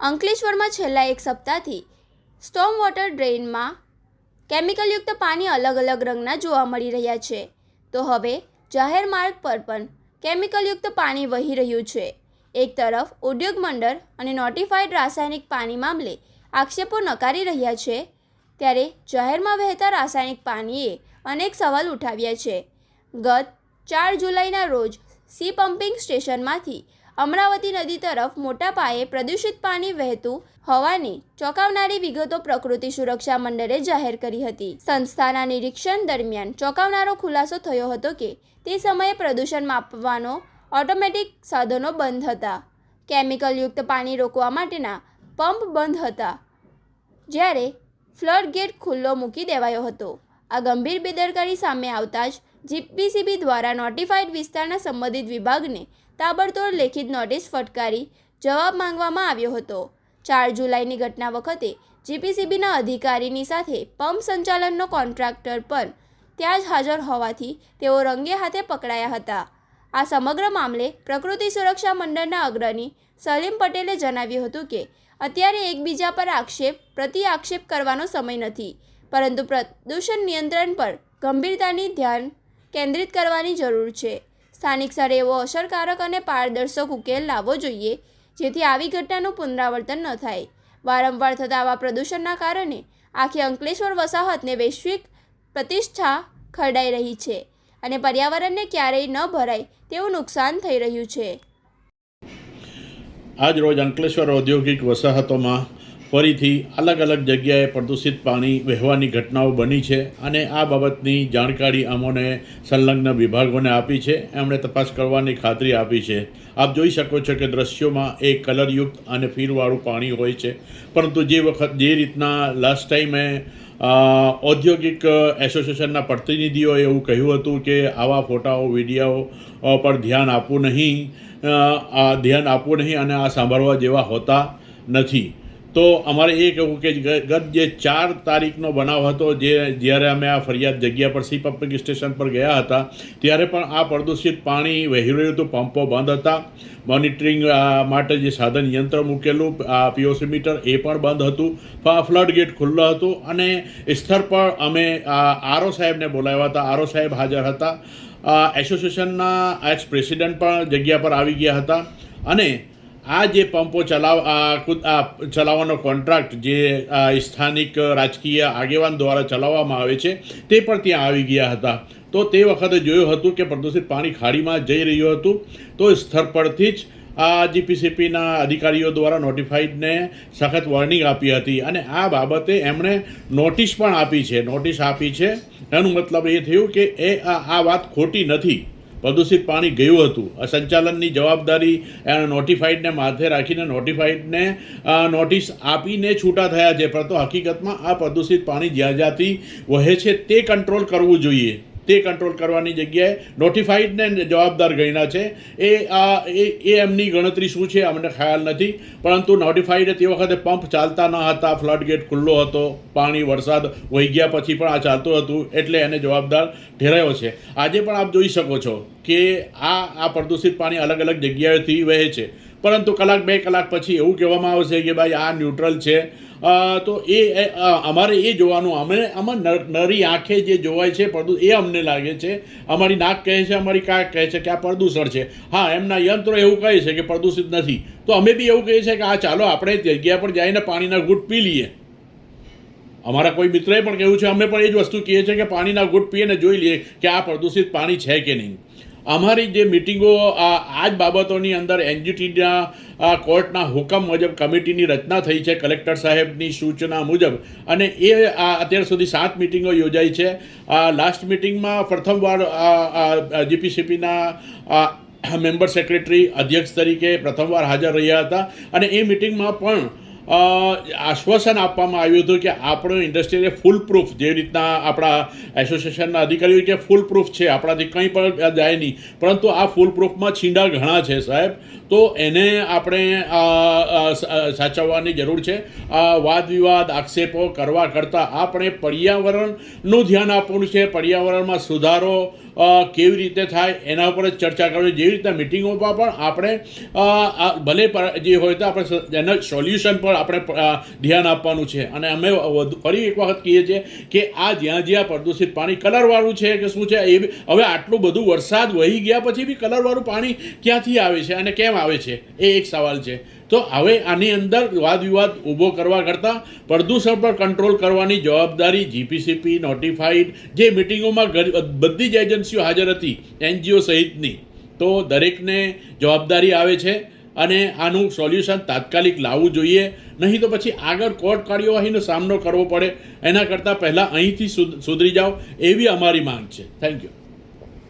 અંકલેશ્વરમાં છેલ્લા એક સપ્તાહથી સ્ટોર્મ વોટર ડ્રેઇનમાં કેમિકલયુક્ત પાણી અલગ અલગ રંગના જોવા મળી રહ્યા છે. તો હવે જાહેર માર્ગ પર પણ કેમિકલયુક્ત પાણી વહી રહ્યું છે. એક તરફ ઉદ્યોગ મંડળ અને નોટિફાઈડ રાસાયણિક પાણી મામલે આક્ષેપો નકારી રહ્યા છે, ત્યારે જાહેરમાં વહેતા રાસાયણિક પાણીએ અનેક સવાલ ઉઠાવ્યા છે. ગત 4 જુલાઈના રોજ સી પમ્પિંગ સ્ટેશનમાંથી અમરાવતી નદી તરફ મોટા પાયે પ્રદૂષિત પાણી વહેતું હોવાની ચોંકાવનારી વિગતો પ્રકૃતિ સુરક્ષા મંડળે જાહેર કરી હતી. સંસ્થાના નિરીક્ષણ દરમિયાન ચોંકાવનારો ખુલાસો થયો હતો કે તે સમયે પ્રદૂષણ માપવાનો ઓટોમેટિક સાધનો બંધ હતા, કેમિકલયુક્ત પાણી રોકવા માટેના પંપ બંધ હતા, જ્યારે ફ્લડ ગેટ ખુલ્લો મૂકી દેવાયો હતો. આ ગંભીર બેદરકારી સામે આવતા જ જીપીસીબી દ્વારા નોટિફાઈડ વિસ્તારના સંબંધિત વિભાગને તાબડતોડ લેખિત નોટિસ ફટકારી જવાબ માંગવામાં આવ્યો હતો. 4 જુલાઈની ઘટના વખતે જીપીસીબીના અધિકારીની સાથે પંપ સંચાલનનો કોન્ટ્રાક્ટર પણ ત્યાં જ હાજર હોવાથી તેઓ રંગે હાથે પકડાયા હતા. આ સમગ્ર મામલે પ્રકૃતિ સુરક્ષા મંડળના અગ્રણી સલીમ પટેલે જણાવ્યું હતું કે અત્યારે એકબીજા પર પ્રતિ આક્ષેપ કરવાનો સમય નથી, પરંતુ પ્રદૂષણ નિયંત્રણ પર ગંભીરતાની ધ્યાન કેન્દ્રિત કરવાની જરૂર છે. સ્થાનિક સ્તરે એવો અસરકારક અને પારદર્શક ઉકેલ લાવવો જોઈએ જેથી આવી ઘટનાનું પુનરાવર્તન ન થાય. વારંવાર થતા આવા પ્રદૂષણના કારણે આખી અંકલેશ્વર વસાહતને વૈશ્વિક પ્રતિષ્ઠા ખરડાઈ રહી છે અને પર્યાવરણને ક્યારેય ન ભરાય તેવું નુકસાન થઈ રહ્યું છે. આજ રોજ અંકલેશ્વર ઔદ્યોગિક વસાહતોમાં ફરીથી અલગ અલગ જગ્યાએ પ્રદૂષિત પાણી વહેવાની ઘટનાઓ બની છે અને આ બાબતની જાણકારી અમોને સંલગ્ન વિભાગોને આપી છે. એમણે તપાસ કરવાની ખાતરી આપી છે. આપ જોઈ શકો છો કે દ્રશ્યોમાં એક કલરયુક્ત અને ફીરવાળું પાણી હોય છે, પરંતુ જે રીતના લાસ્ટ ટાઈમે ઔદ્યોગિક એસોસિએશનના પ્રતિનિધિઓએ એવું કહ્યું હતું કે આવા ફોટાઓ વિડીયો પર ધ્યાન આપવું નહીં અને આ સાંભળવા જેવા હોતા નથી. તો અમારે એ કહેવું કે ગત જે 4 તારીખનો બનાવ હતો, જ્યારે અમે આ ફરિયાદ જગ્યા પર સી પમ્પિંગ સ્ટેશન પર ગયા હતા, ત્યારે પણ આ પ્રદૂષિત પાણી વહી રહ્યું હતું. પંપો બંધ હતા, મોનિટરિંગ માટે જે સાધન યંત્ર મૂકેલું પીઓસી મીટર એ પણ બંધ હતું, ફ્લડ ગેટ ખુલ્લો હતું અને સ્થળ પર અમે આરઓ સાહેબને બોલાવ્યા હતા. આરઓ સાહેબ હાજર હતા. એસોસિએશનના એક્સ પ્રેસિડેન્ટ પણ જગ્યા પર આવી ગયા હતા અને આ જે પંપો ચલાવવાનો કોન્ટ્રાક્ટ જે સ્થાનિક રાજકીય આગેવાન દ્વારા ચલાવવામાં આવે છે તે પણ ત્યાં આવી ગયા હતા. તો તે વખતે જોયું હતું કે પ્રદૂષિત પાણી ખાડીમાં જઈ રહ્યું હતું. તો સ્થળ પરથી જ આ જીપીસીબીના અધિકારીઓ દ્વારા નોટિફાઈડને સખત વોર્નિંગ આપી હતી અને આ બાબતે એમણે નોટિસ પણ આપી છે. એનું મતલબ એ થયું કે આ વાત ખોટી નથી. પ્રદૂષિત પાણી ગયું હતું. સંચાલનની જવાબદારી નોટિફાઈડને માથે રાખીને નોટિફાઈડને નોટિસ આપીને છૂટા થયા છે, પરંતુ હકીકતમાં આ પ્રદૂષિત પાણી જ્યાંથી વહે છે તે કંટ્રોલ કરવું જોઈએ. તે કંટ્રોલ કરવાની જગ્યાએ નોટિફાઈડને જવાબદાર ગણ્યા છે. એ એમની ગણતરી શું છે અમને ખ્યાલ નથી, પરંતુ નોટિફાઈડ તે વખતે પંપ ચાલતા ન હતા, ફ્લડ ગેટ ખુલ્લો હતો, પાણી વરસાદ વહી ગયા પછી પણ આ ચાલતું હતું, એટલે એને જવાબદાર ઠેરાયો છે. આજે પણ આપ જોઈ શકો છો કે આ પ્રદૂષિત પાણી અલગ અલગ જગ્યાએથી વહે છે, પરંતુ કલાક 2 કલાક પછી એવું કહેવામાં આવશે કે ભાઈ આ ન્યુટ્રલ છે. તો અમારે એ જોવાનું, આમાં નરી આંખે જે જોવાય છે એ અમને લાગે છે. અમારી નાક કહે છે, અમારી કાક કહે છે કે આ પ્રદૂષણ છે. હા, એમના યંત્રો એવું કહે છે કે પ્રદૂષિત નથી. તો અમે બી એવું કહીએ છીએ કે ચાલો આપણે જગ્યા પર જઈને પાણીના ઘૂંટ પી લઈએ. અમારા કોઈ મિત્રએ પણ કહ્યું છે, અમે પણ એ જ વસ્તુ કહીએ છીએ કે પાણીના ઘૂંટ પીને જોઈ લઈએ કે આ પ્રદૂષિત પાણી છે કે નહીં. અમારી જે મિટિંગો આ જ બાબતોની અંદર એનજીટીના કોર્ટના હુકમ મુજબ કમિટીની રચના થઈ છે, કલેક્ટર સાહેબની સૂચના મુજબ, અને એ અત્યાર સુધી 7 મિટિંગો યોજાઈ છે. લાસ્ટ મિટિંગમાં પ્રથમવાર જીપીસીબીના મેમ્બર સેક્રેટરી અધ્યક્ષ તરીકે પ્રથમવાર હાજર રહ્યા હતા અને એ મિટિંગમાં પણ આશ્વાસન આપવામાં આવ્યું હતું કે આપણું ઇન્ડસ્ટ્રી ફૂલ પ્રૂફ, જે રીતના આપણા એસોસિએશનના અધિકારીઓ કે ફૂલ પ્રૂફ છે, આપણાથી કંઈ પણ જાય નહીં, પરંતુ આ ફૂલ પ્રૂફમાં છીંડા ઘણા છે સાહેબ. તો એને આપણે સાચવવાની જરૂર છે. વાદ વિવાદ આક્ષેપો કરવા કરતાં આપણે પર્યાવરણનું ધ્યાન આપવાનું છે. પર્યાવરણમાં સુધારો કેવી રીતે થાય એના ઉપર જ ચર્ચા કરવી. જેવી રીતના મિટિંગોમાં પણ આપણે ભલે જે હોય તો આપણે એના સોલ્યુશન પર આપણે ધ્યાન આપવાનું છે. અને અમે ફરી એક વખત કહીએ છીએ કે આ જ્યાં પ્રદૂષિત પાણી કલરવાળું છે કે શું છે એ હવે આટલું બધું વરસાદ વહી ગયા પછી બી કલરવાળું પાણી ક્યાંથી આવે છે અને કેમ આવે છે એ એક સવાલ છે. તો હવે આની અંદર વાદ વિવાદ ઊભો કરવા કરતાં પ્રદૂષણ પર કંટ્રોલ કરવાની જવાબદારી જીપીસીપી નોટિફાઈડ જે મિટિંગોમાં બધી જ એજન્સીઓ હાજર હતી NGO સહિતની, તો દરેકને જવાબદારી આવે છે અને આનું સોલ્યુશન તાત્કાલિક લાવવું જોઈએ. નહીં તો પછી આગળ કોર્ટ કાર્યવાહીનો સામનો કરવો પડે. એના કરતાં પહેલાં અહીંથી સુધરી જાઓ એવી અમારી માંગ છે. Thank you.